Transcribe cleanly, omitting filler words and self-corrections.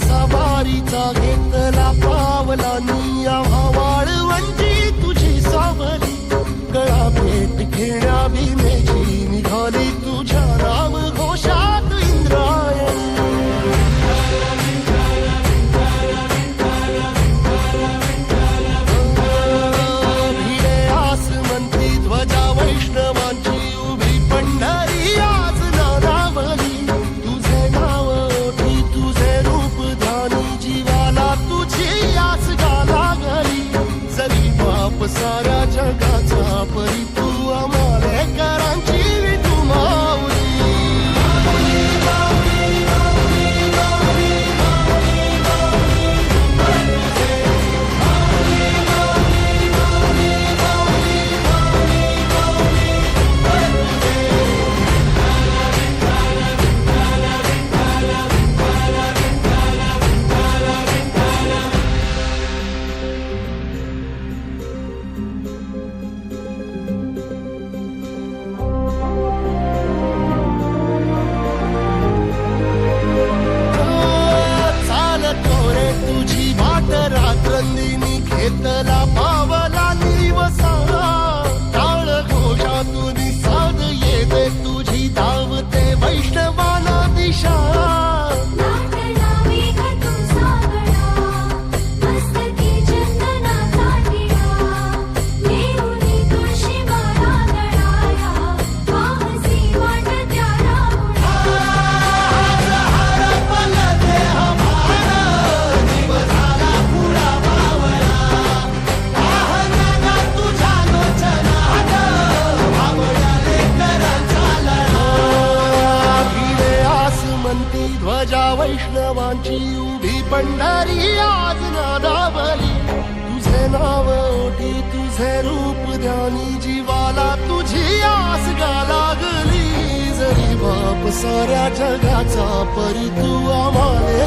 सवारीचा घेतला पावलांनी आव्हा वाळवंटी तुझी सावली गळा भेट घेण्या भीमेची निघाली तुझ्या राम घोषात इंद्रायणी भिडे आसमंती ध्वजा वैष्णवांची उभी पंढरी आज नारावली तुझे नाव ओठी तुझे रूप ध्यानी जीवाला तुझी आस गा लागली जरी बाप साऱ्या जगाचा परी तू आमालेकरांची विठू माऊली रात्रंदिनी घेतला पावला निवसा टाळ घोषातून साध येते तुझी धावते वैष्णवाना दिशा ध्वजा वैष्णवांची उभी पंढरी आज नादावली तुझे नाव ओठी तुझे रूप ध्यानी जीवाला तुझी आस गा लागली जरी बाप साऱ्या जगाचा परी तू आम्हाला